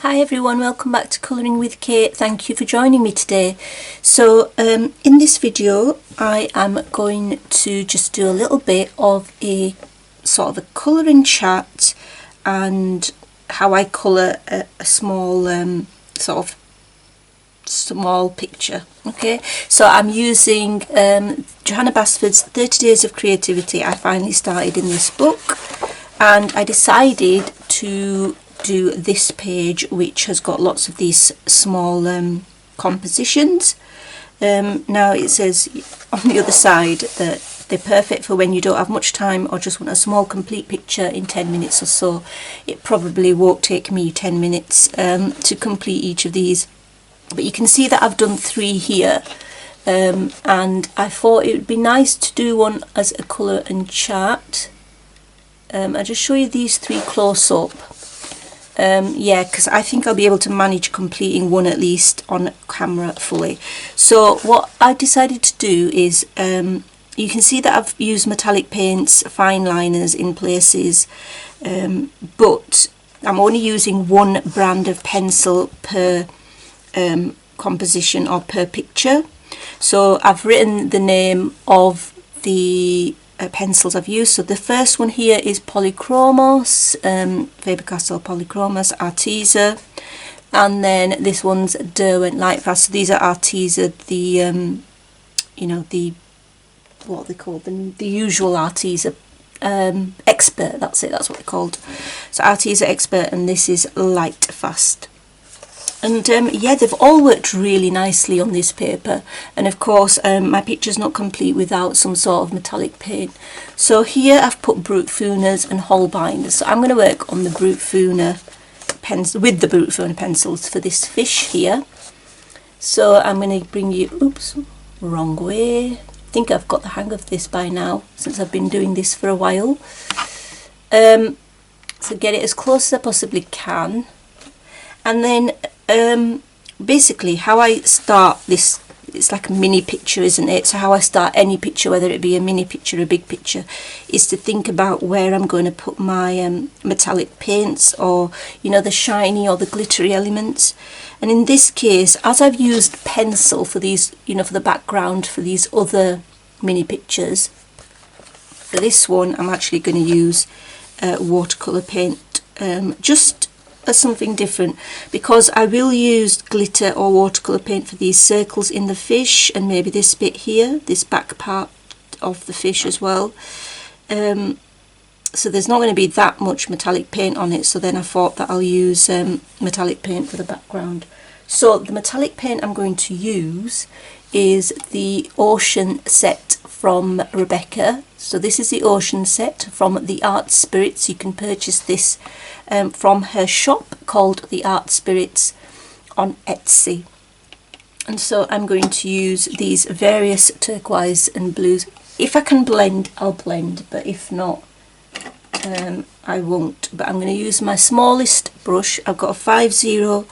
Hi everyone, welcome back to Colouring with Kate. Thank you for joining me today. So in this video I am going to just do a little bit of a sort of a colouring chat and how I colour a small sort of small picture. Okay, so I'm using Johanna Basford's 30 Days of Creativity. I finally started in this book and I decided to do this page, which has got lots of these small compositions. Now it says on the other side that they're perfect for when you don't have much time or just want a small complete picture in 10 minutes or so. It probably won't take me 10 minutes to complete each of these, but you can see that I've done 3 here, and I thought it would be nice to do one as a colour and chart. I'll just show you these 3 close up. Yeah, because I think I'll be able to manage completing one at least on camera fully. So what I decided to do is, you can see that I've used metallic paints, fine liners in places, but I'm only using one brand of pencil per composition or per picture. So I've written the name of the pencils I've used. So the first one here is Polychromos, Faber-Castell Polychromos Arteza, and then this one's Derwent Lightfast. So these are Arteza, the you know, the what they call them, the usual Arteza Expert. That's it. That's what they're called. So Arteza Expert, and this is Lightfast. And yeah, they've all worked really nicely on this paper, and of course my picture's not complete without some sort of metallic paint. So here I've put Brutfuners and Holbeiners. So I'm going to work on the Brutfuner pencil with the Brutfuner pencils for this fish here. So I'm going to bring you, oops, wrong way. I think I've got the hang of this by now since I've been doing this for a while. So get it as close as I possibly can. And then basically how I start this, it's like a mini picture, isn't it? So how I start any picture, whether it be a mini picture or a big picture, is to think about where I'm going to put my metallic paints, or you know, the shiny or the glittery elements. And in this case, as I've used pencil for these, you know, for the background for these other mini pictures, for this one I'm actually going to use watercolor paint, just as something different, because I will use glitter or watercolor paint for these circles in the fish, and maybe this bit here, this back part of the fish as well. So there's not going to be that much metallic paint on it, so then I thought that I'll use metallic paint for the background. So the metallic paint I'm going to use is the Ocean set from Rebecca. So this is the Ocean set from the Art Spirits. You can purchase this from her shop called the Art Spirits on Etsy. And so I'm going to use these various turquoise and blues. If I can blend, I'll blend, but if not, I won't. But I'm going to use my smallest brush. I've got a 5-0,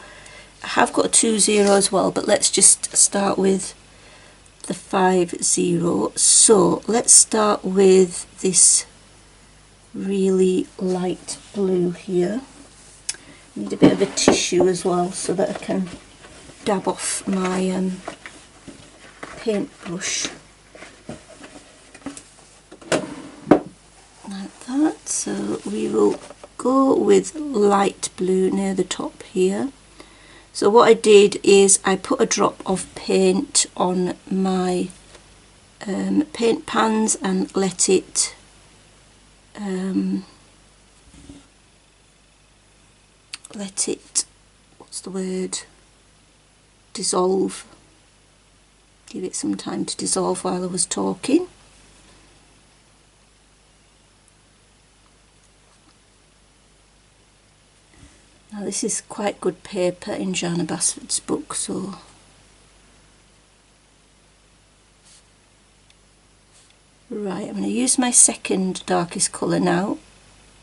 I have got a 2-0 as well, but let's just start with the 5-0. So let's start with this really light blue here. I need a bit of a tissue as well so that I can dab off my paintbrush like that. So we will go with light blue near the top here. So what I did is I put a drop of paint on my paint pans and let it what's the word, dissolve. Give it some time to dissolve while I was talking. Now this is quite good paper in Johanna Basford's book, so right, I'm going to use my second darkest colour now,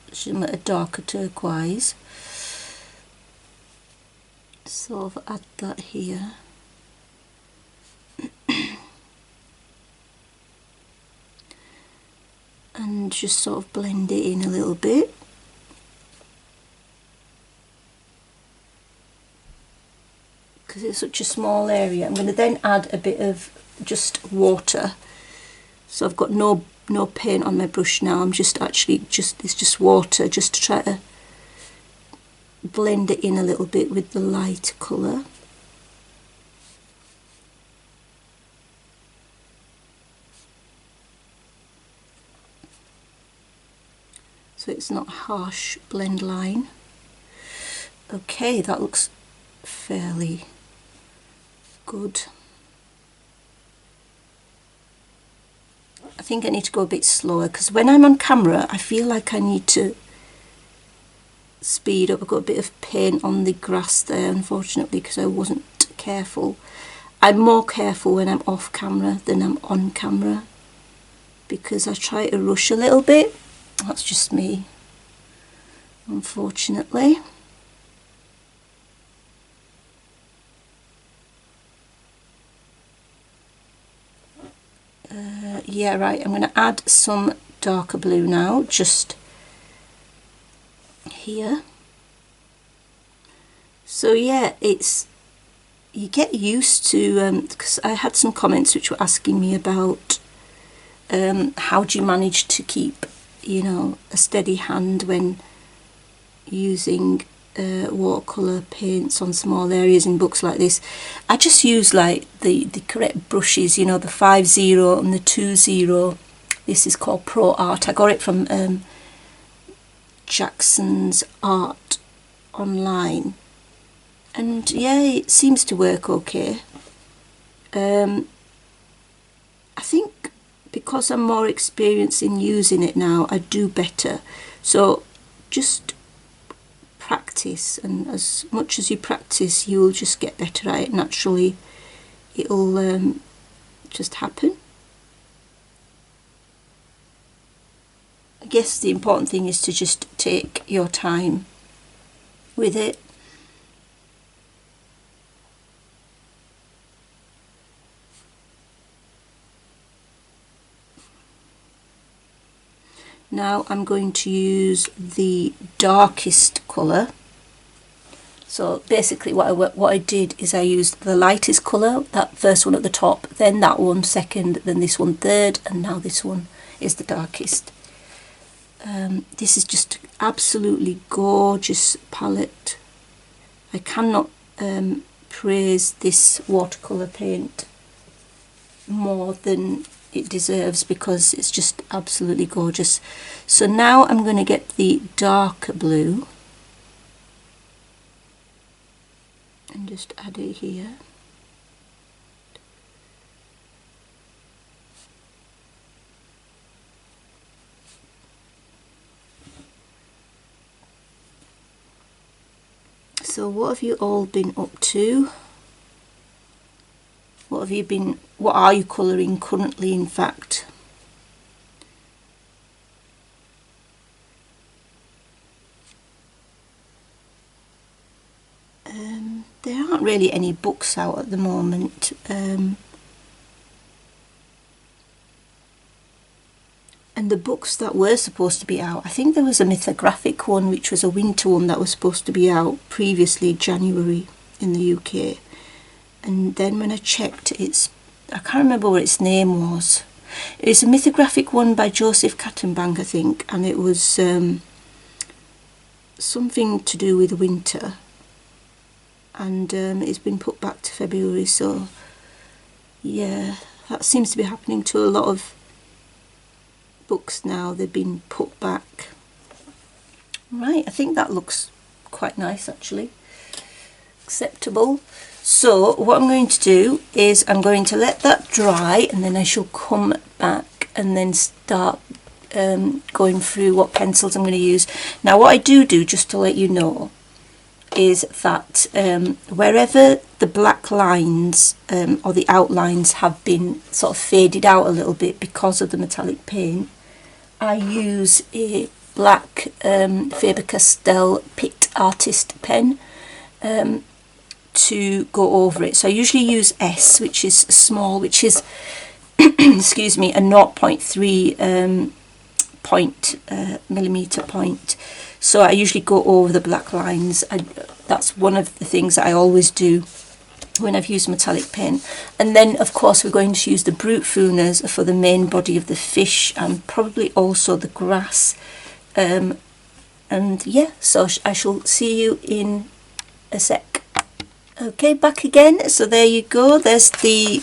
which is a darker turquoise. Sort of add that here. And just sort of blend it in a little bit. because it's such a small area. I'm going to then add a bit of just water. So I've got no paint on my brush now. I'm just it's just water, just to try to blend it in a little bit with the light colour. So it's not harsh blend line. Okay, that looks fairly good. I think I need to go a bit slower because when I'm on camera I feel like I need to speed up. I've got a bit of paint on the grass there, unfortunately, because I wasn't careful. I'm more careful when I'm off camera than I'm on camera because I try to rush a little bit. That's just me, unfortunately. Yeah, right, I'm going to add some darker blue now, just here. So yeah, you get used to, because I had some comments which were asking me about how do you manage to keep, you know, a steady hand when using watercolor paints on small areas in books like this. I just use like the correct brushes, you know, the 5-0 and the 2-0. This is called Pro Art. I got it from Jackson's Art online, and yeah, it seems to work okay. I think because I'm more experienced in using it now, I do better. So just practice, and as much as you practice, you'll just get better at it naturally. It'll just happen. I guess the important thing is to just take your time with it. Now I'm going to use the darkest colour. So basically what I did is I used the lightest colour, that first one at the top, then that one second, then this one third, and now this one is the darkest. This is just absolutely gorgeous palette. I cannot praise this watercolour paint more than it deserves because it's just absolutely gorgeous. So now I'm going to get the darker blue and just add it here. So what have you all been up to? What are you colouring currently, in fact? There aren't really any books out at the moment. And the books that were supposed to be out, I think there was a mythographic one which was a winter one that was supposed to be out previously, January, in the UK. And then when I checked, I can't remember what its name was. It's a mythographic one by Joseph Kattenbank, I think, and it was something to do with winter. And it's been put back to February, so yeah, that seems to be happening to a lot of books now. They've been put back. Right, I think that looks quite nice actually. Acceptable. So what I'm going to do is I'm going to let that dry, and then I shall come back and then start going through what pencils I'm going to use. Now what I do just to let you know, is that wherever the black lines or the outlines have been sort of faded out a little bit because of the metallic paint, I use a black Faber-Castell Picked Artist pen to go over it. So I usually use S, which is small, which is excuse me, a 0.3 millimeter point. So I usually go over the black lines. That's one of the things that I always do when I've used metallic paint. And then of course we're going to use the Brutfuners for the main body of the fish and probably also the grass. And yeah, so I shall see you in a sec. Okay, back again. So there you go, there's the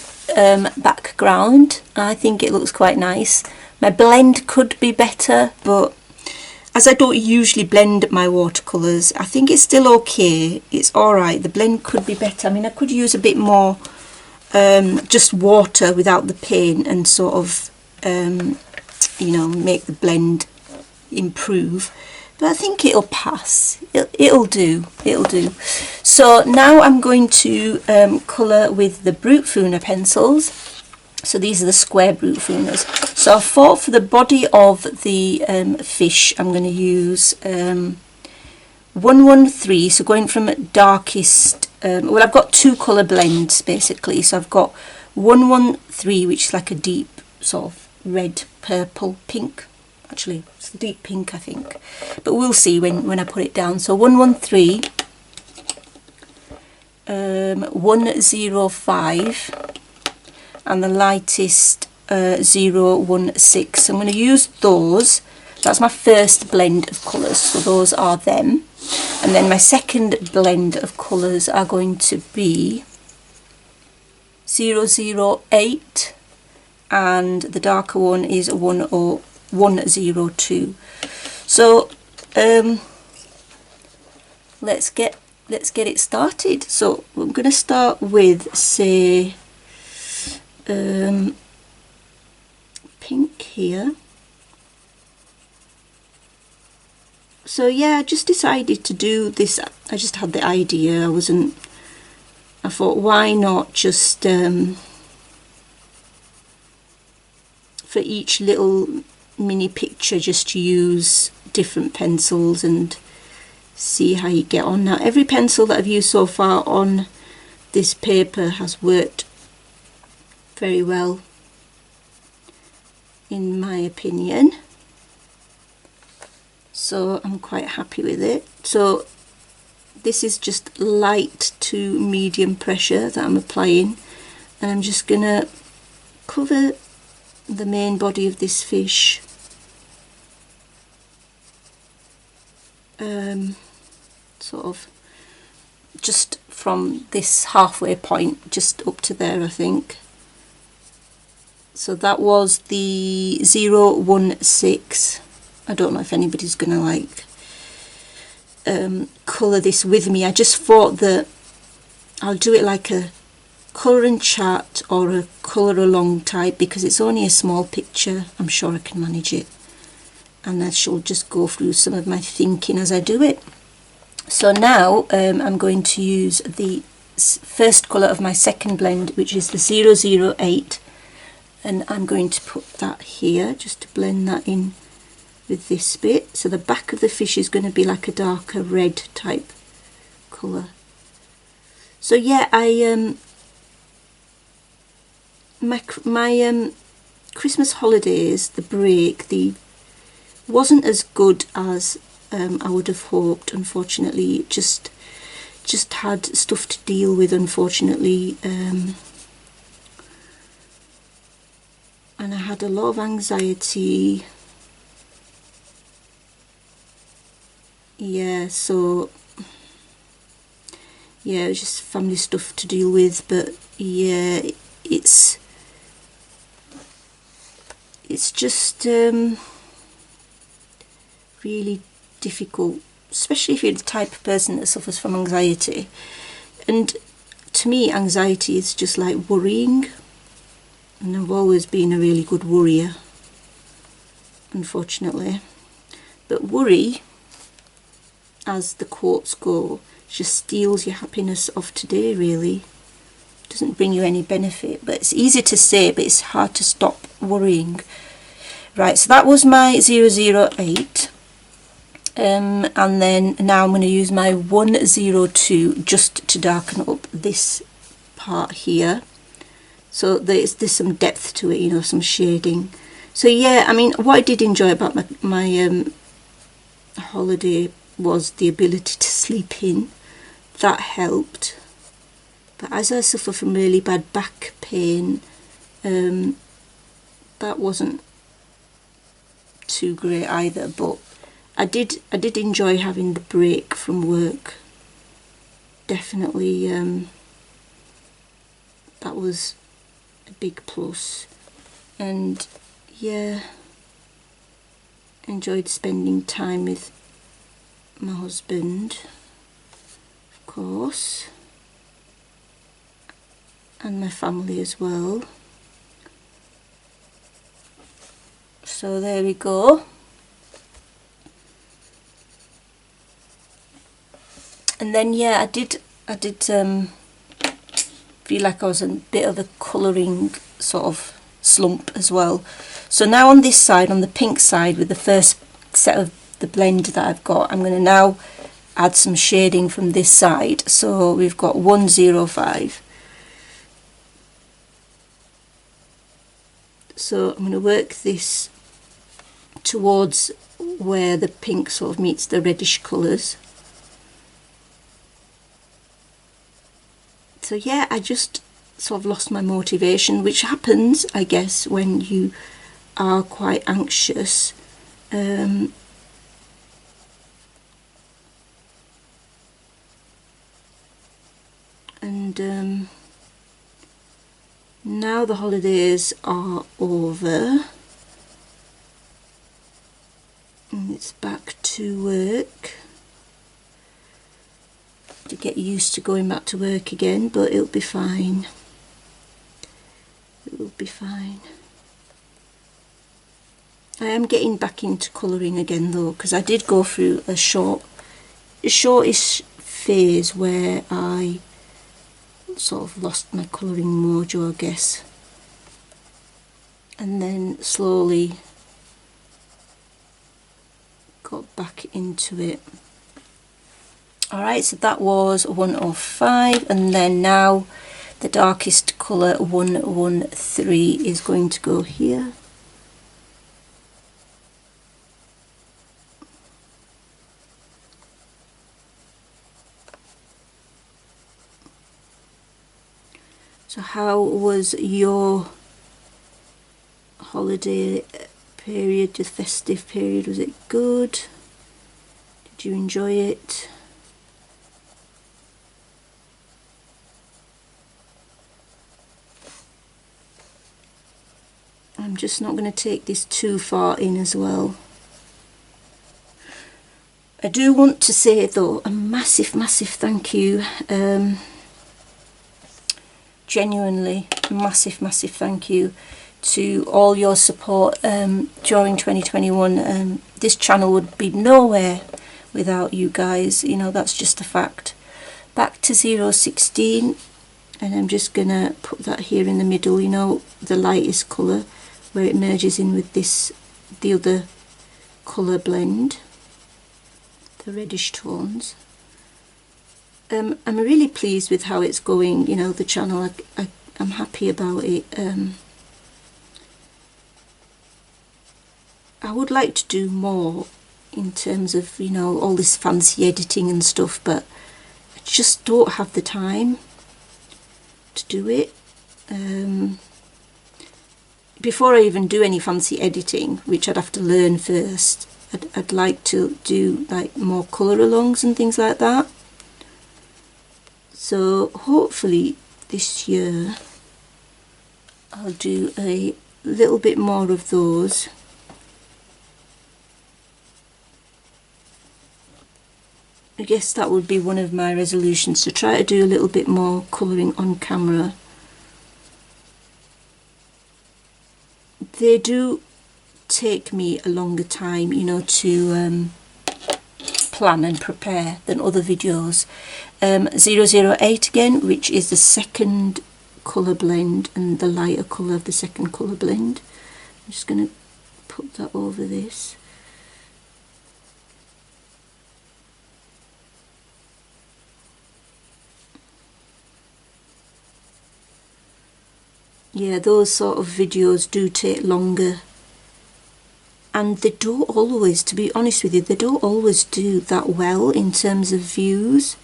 background. I think it looks quite nice. My blend could be better, but as I don't usually blend my watercolours, I think it's still okay. It's alright. The blend could be better. I mean, I could use a bit more just water without the paint and sort of, you know, make the blend improve. But I think it'll pass. It'll do. It'll do. So now I'm going to colour with the Brutfuner pencils. So these are the square Brutfuners. So I thought for the body of the fish, I'm going to use 113. So going from darkest, well, I've got two colour blends basically. So I've got 113, which is like a deep sort of red, purple, pink. Actually, it's deep pink, I think. But we'll see when I put it down. So 113, 105. And the lightest 016. I'm going to use those. That's my first blend of colours, so those are them. And then my second blend of colours are going to be 008, and the darker one is 102. So let's get it started. So I'm going to start with, say, pink here. So yeah, I just decided to do this. I just had the idea. I thought, why not just for each little mini picture just use different pencils and see how you get on. Now every pencil that I've used so far on this paper has worked very well, in my opinion, so I'm quite happy with it. So this is just light to medium pressure that I'm applying, and I'm just gonna cover the main body of this fish, sort of just from this halfway point just up to there, I think. So that was the 016. I don't know if anybody's gonna like colour this with me. I just thought that I'll do it like a colour and chat or a colour along type, because it's only a small picture. I'm sure I can manage it, and I shall just go through some of my thinking as I do it. So now I'm going to use the first colour of my second blend, which is the 008. And I'm going to put that here just to blend that in with this bit. So the back of the fish is going to be like a darker red type colour. So yeah, my Christmas holidays, the break, wasn't as good as I would have hoped. Unfortunately, just had stuff to deal with, unfortunately. And I had a lot of anxiety. Yeah, so yeah, it was just family stuff to deal with. But yeah, it's just really difficult, especially if you're the type of person that suffers from anxiety. And to me, anxiety is just like worrying. And I've always been a really good worrier, unfortunately. But worry, as the quotes go, just steals your happiness of today, really. Doesn't bring you any benefit. But it's easy to say, but it's hard to stop worrying. Right, so that was my 008. And then now I'm going to use my 102 just to darken up this part here. So there's some depth to it, you know, some shading. So yeah, I mean, what I did enjoy about my holiday was the ability to sleep in. That helped. But as I suffer from really bad back pain, that wasn't too great either, but I did enjoy having the break from work. Definitely that was a big plus, and yeah, enjoyed spending time with my husband, of course, and my family as well. So there we go. And then yeah, I did feel like I was in a bit of a colouring sort of slump as well. So now on this side, on the pink side, with the first set of the blend that I've got, I'm going to now add some shading from this side. So we've got 105. So I'm going to work this towards where the pink sort of meets the reddish colours. So yeah, I just sort of lost my motivation, which happens, I guess, when you are quite anxious. And now the holidays are over and it's back to work. To get used to going back to work again, but it'll be fine. It will be fine. I am getting back into colouring again though, because I did go through a shortish phase where I sort of lost my colouring mojo, I guess, and then slowly got back into it. Alright, so that was 105, and then now the darkest colour 113 is going to go here. So how was your holiday period, the festive period? Was it good? Did you enjoy it? I'm just not going to take this too far in as well. I do want to say though a massive thank you, genuinely massive thank you to all your support during 2021. This channel would be nowhere without you guys, you know, that's just a fact. Back to 016, and I'm just gonna put that here in the middle, you know, the lightest colour, where it merges in with this, the other colour blend, the reddish tones. I'm really pleased with how it's going, you know, the channel. I'm happy about it. I would like to do more in terms of, you know, all this fancy editing and stuff, but I just don't have the time to do it. Before I even do any fancy editing, which I'd have to learn first, I'd like to do like more colour alongs and things like that. So hopefully this year I'll do a little bit more of those. I guess that would be one of my resolutions, to try to do a little bit more colouring on camera. They do take me a longer time, you know, to plan and prepare than other videos. 008 again, which is the second colour blend and the lighter colour of the second colour blend. I'm just going to put that over this. Yeah, those sort of videos do take longer, and they don't always, to be honest with you, they don't always do that well in terms of views.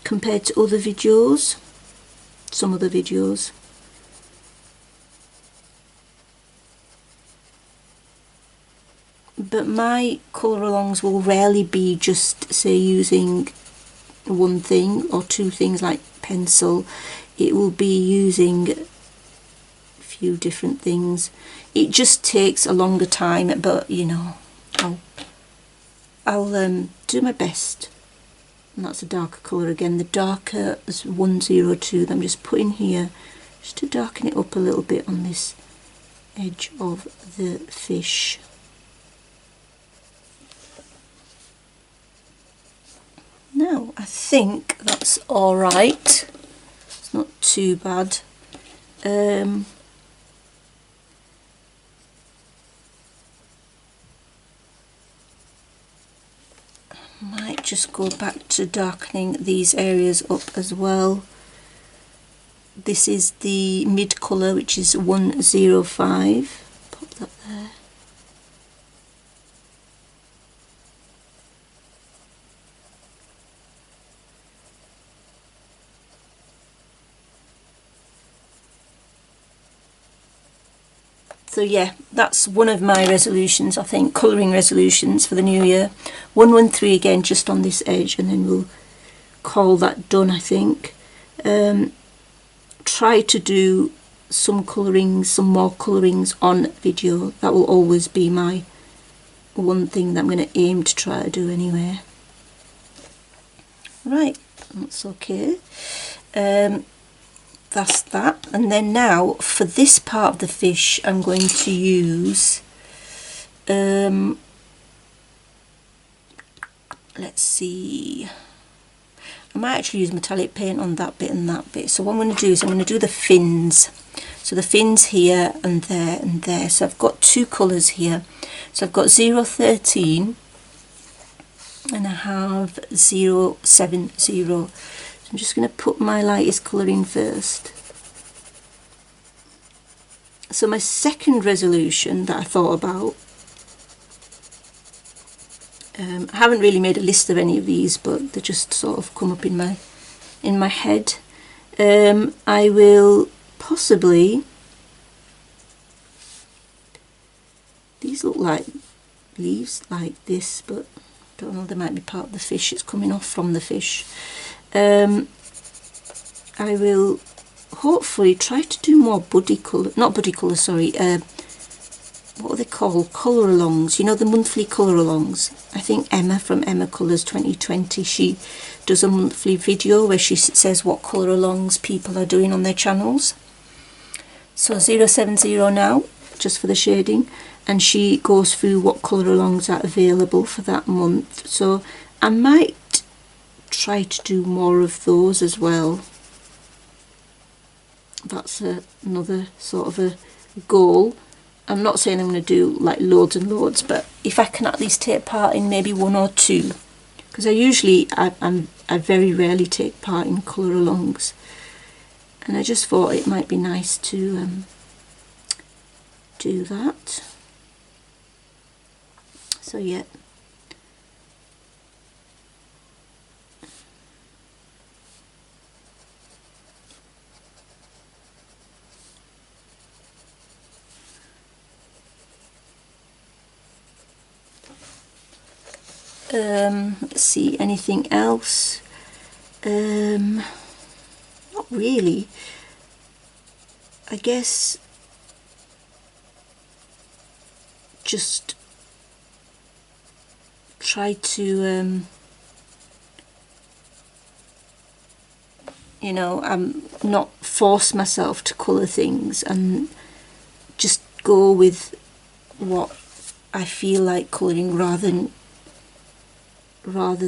compared to other videos, some other videos. But my colour alongs will rarely be just, say, using one thing or two things like pencil. It will be using a few different things. It just takes a longer time, but you know, I'll do my best. And that's a darker colour again. The darker is 102 that I'm just putting here, just to darken it up a little bit on this edge of the fish. Now, I think that's alright. It's not too bad. I might just go back to darkening these areas up as well. This is the mid colour, which is 105. Pop that there. So yeah, that's one of my resolutions, I think, colouring resolutions for the new year. 113 again, just on this edge, and then we'll call that done, I think. Try to do some colourings, some more colourings on video. That will always be my one thing that I'm going to aim to try to do anyway. Right, that's okay. That's that. And then now for this part of the fish, I'm going to use let's see, I might actually use metallic paint on that bit and that bit. So what I'm going to do is I'm going to do the fins. So the fins here and there and there. So I've got two colours here. So I've got 013 and I have 070. I'm just going to put my lightest colour in first. So my second resolution that I thought about, I haven't really made a list of any of these, but they just sort of come up in my head. I will possibly, these look like leaves like this, but I don't know, they might be part of the fish. It's coming off from the fish. I will hopefully try to do more buddy colour, not buddy colour, sorry, what are they called? Colour alongs, you know, the monthly colour alongs. I think Emma from Emma Colours 2020, she does a monthly video where she says what colour alongs people are doing on their channels. So 070 now, just for the shading, and she goes through what colour alongs are available for that month. So I might try to do more of those as well. That's another sort of a goal. I'm not saying I'm going to do like loads and loads, but if I can at least take part in maybe one or two, because I very rarely take part in colour alongs, and I just thought it might be nice to do that. So yeah. Let's see, anything else? Not really. I guess just try to you know, not force myself to colour things and just go with what I feel like colouring rather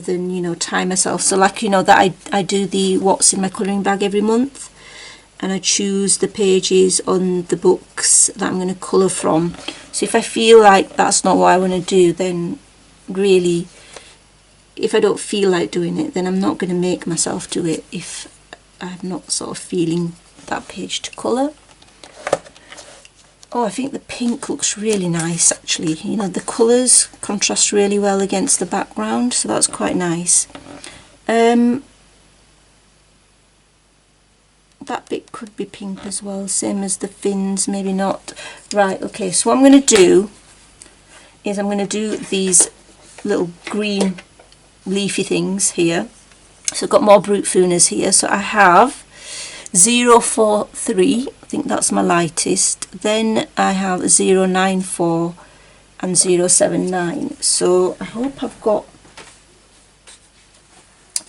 than you know, tie myself. So like, you know, that I do the what's in my colouring bag every month, and I choose the pages on the books that I'm going to colour from. So if I feel like that's not what I want to do, then really, if I don't feel like doing it, then I'm not going to make myself do it if I'm not sort of feeling that page to colour. Oh, I think the pink looks really nice actually. You know, the colours contrast really well against the background, so that's quite nice. that bit could be pink as well, same as the fins, maybe not. Right, okay, so what I'm going to do is I'm going to do these little green leafy things here. So I've got more Brutfuners here. So I have 043, I think that's my lightest. Then I have 094 and 079. So I hope I've got,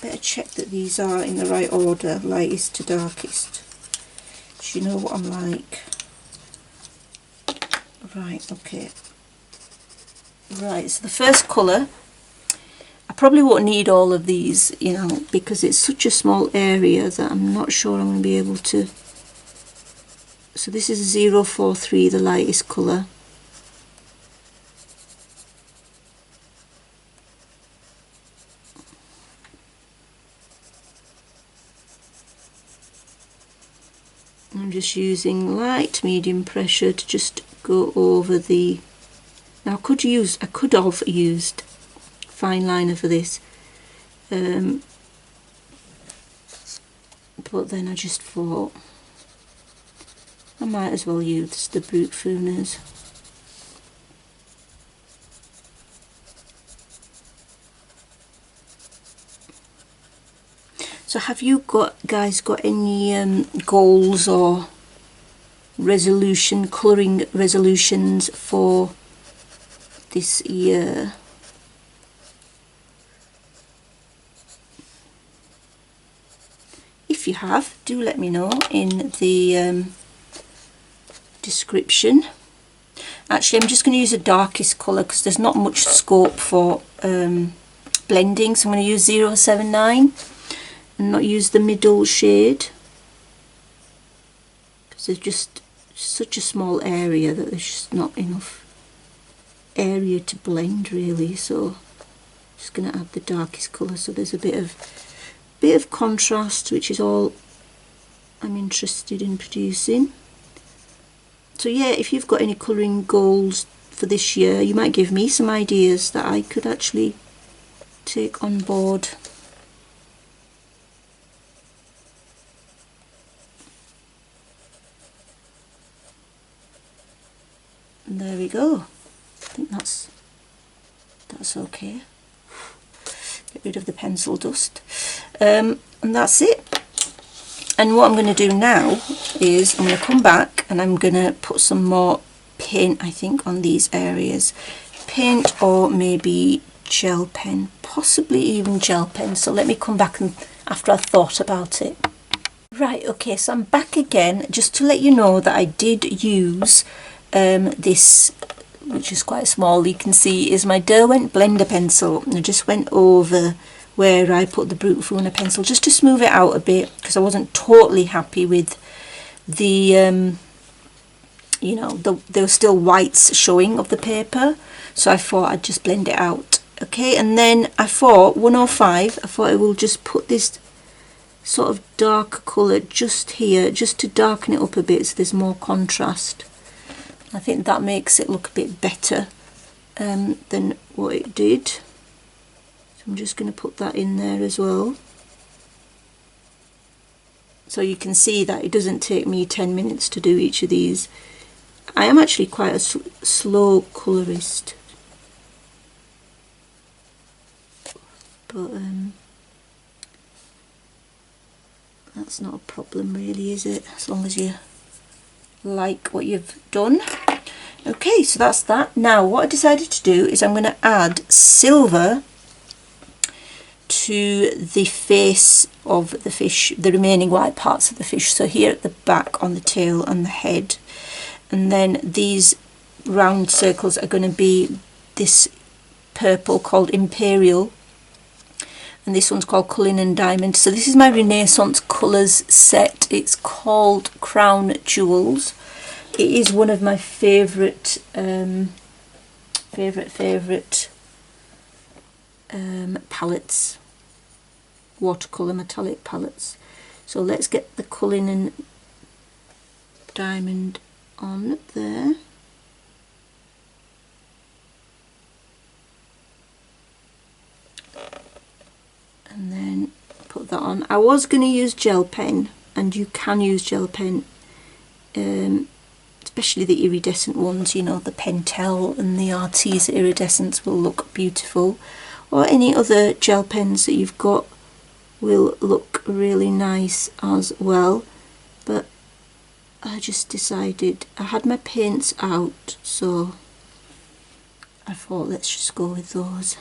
better check that these are in the right order, lightest to darkest. Do you know what I'm like? Right, okay. Right, so the first colour, I probably won't need all of these, you know, because it's such a small area that I'm not sure I'm going to be able to. So this is 043, the lightest colour. I'm just using light medium pressure to just go over the, now I could have used fine liner for this, but then I just thought I might as well use the Brutfuners. So have you guys got any goals or colouring resolutions for this year? If you have, do let me know in the description. Actually, I'm just going to use the darkest colour because there's not much scope for blending, so I'm going to use 079 and not use the middle shade because there's just such a small area that there's just not enough area to blend really. So I'm just going to add the darkest colour so there's a bit of contrast, which is all I'm interested in producing. So yeah, if you've got any colouring goals for this year, you might give me some ideas that I could actually take on board. And there we go. I think that's okay. Get rid of the pencil dust. And that's it. And what I'm going to do now is I'm going to come back and I'm going to put some more paint, I think, on these areas. Paint or maybe gel pen, possibly even gel pen. So let me come back and after I've thought about it. Right, okay, so I'm back again just to let you know that I did use this, which is quite small, you can see, is my Derwent blender pencil. And I just went over where I put the Brutfuner pencil just to smooth it out a bit because I wasn't totally happy with the, you know, there were still whites showing of the paper. So I thought I'd just blend it out. Okay, and then I thought 105, I thought I will just put this sort of dark colour just here, just to darken it up a bit so there's more contrast. I think that makes it look a bit better than what it did. So I'm just going to put that in there as well. So you can see that it doesn't take me 10 minutes to do each of these. I am actually quite a slow colourist. But that's not a problem really, is it? As long as you like what you've done. Okay, so that's that. Now what I decided to do is I'm going to add silver to the face of the fish, the remaining white parts of the fish. So here at the back, on the tail and the head, and then these round circles are going to be this purple called Imperial, and this one's called Cullinan Diamond. So this is my Renaissance Colours set. It's called Crown Jewels. It is one of my favourite palettes, watercolour metallic palettes. So let's get the Cullinan Diamond on there. And then put that on. I was going to use gel pen, and you can use gel pen, especially the iridescent ones, you know, the Pentel and the Arteza iridescents will look beautiful, or any other gel pens that you've got will look really nice as well. But I just decided, I had my paints out, so I thought let's just go with those.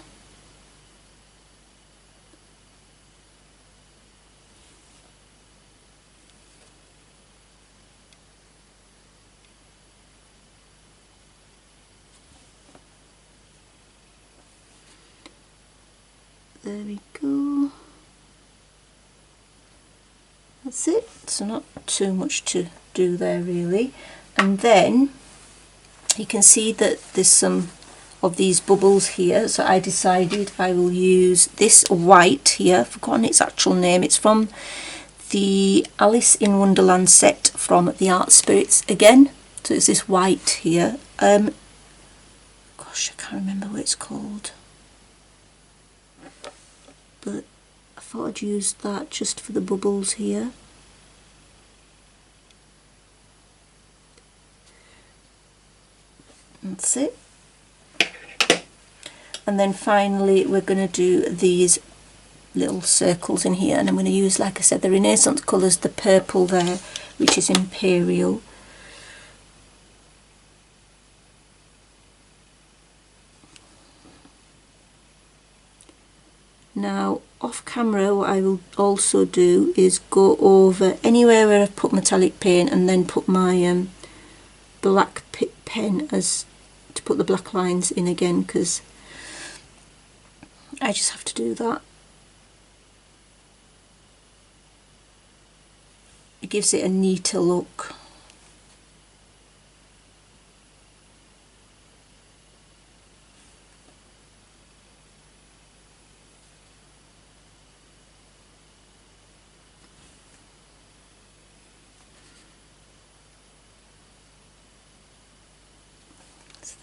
There we go. That's it. So not too much to do there really. And then you can see that there's some of these bubbles here, so I decided I will use this white here. I've forgotten its actual name. It's from the Alice in Wonderland set from the Art Spirits again. So it's this white here. Gosh, I can't remember what it's called, but I thought I'd use that just for the bubbles here. That's it. And then finally we're going to do these little circles in here, and I'm going to use, like I said, the Renaissance colours, the purple there, which is Imperial. Now off camera what I will also do is go over anywhere where I've put metallic paint and then put my black pen as to put the black lines in again, because I just have to do that. It gives it a neater look.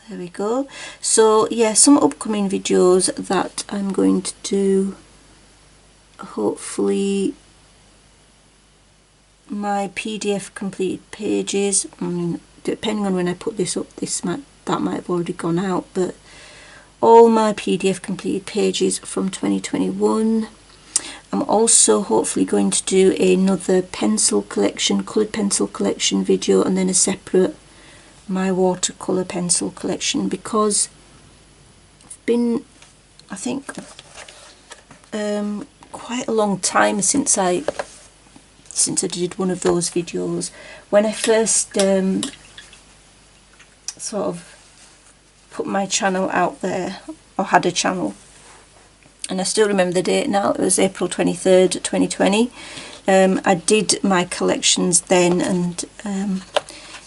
There we go. So yeah, some upcoming videos that I'm going to do, hopefully my PDF completed pages. I mean, depending on when I put this up, that might have already gone out, but all my PDF completed pages from 2021. I'm also hopefully going to do another pencil collection, coloured pencil collection video, and then a separate my watercolor pencil collection, because it's been, I think, quite a long time since I did one of those videos. When I first sort of put my channel out there, or had a channel, and I still remember the date now, it was April 23rd 2020. I did my collections then, and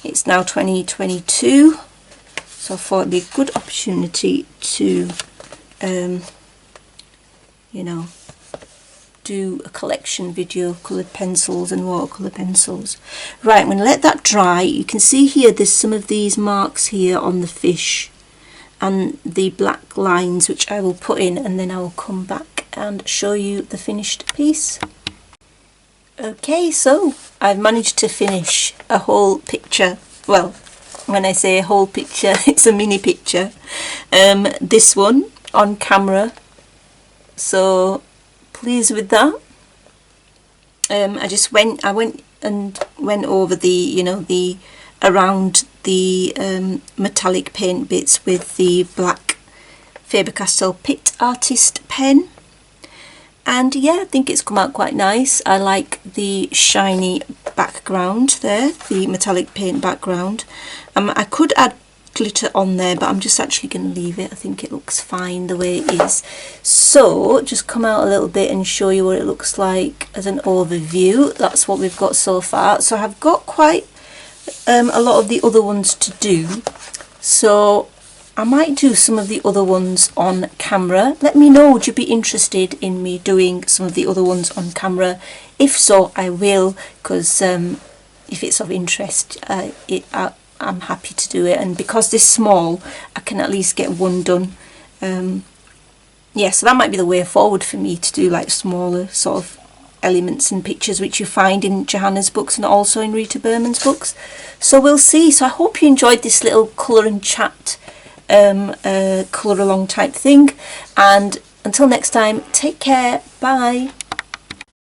it's now 2022, so I thought it'd be a good opportunity to, you know, do a collection video of coloured pencils and watercolour pencils. Right, I'm going to let that dry. You can see here there's some of these marks here on the fish and the black lines which I will put in, and then I will come back and show you the finished piece. Okay, so I've managed to finish a whole picture. Well, when I say a whole picture, it's a mini picture. This one on camera, so pleased with that. I went over the, you know, the around the metallic paint bits with the black Faber-Castell Pitt Artist pen. And yeah, I think it's come out quite nice. I like the shiny background there, the metallic paint background. I could add glitter on there, but I'm just actually going to leave it. I think it looks fine the way it is. So just come out a little bit and show you what it looks like as an overview. That's what we've got so far. So I've got quite a lot of the other ones to do, so I might do some of the other ones on camera. Let me know, would you be interested in me doing some of the other ones on camera? If so, I will, because if it's of interest, I'm happy to do it. And because they're small, I can at least get one done. Yeah, so that might be the way forward for me, to do like smaller sort of elements and pictures which you find in Johanna's books and also in Rita Berman's books. So we'll see. So I hope you enjoyed this little colour and chat, colour along type thing, and until next time, take care, bye.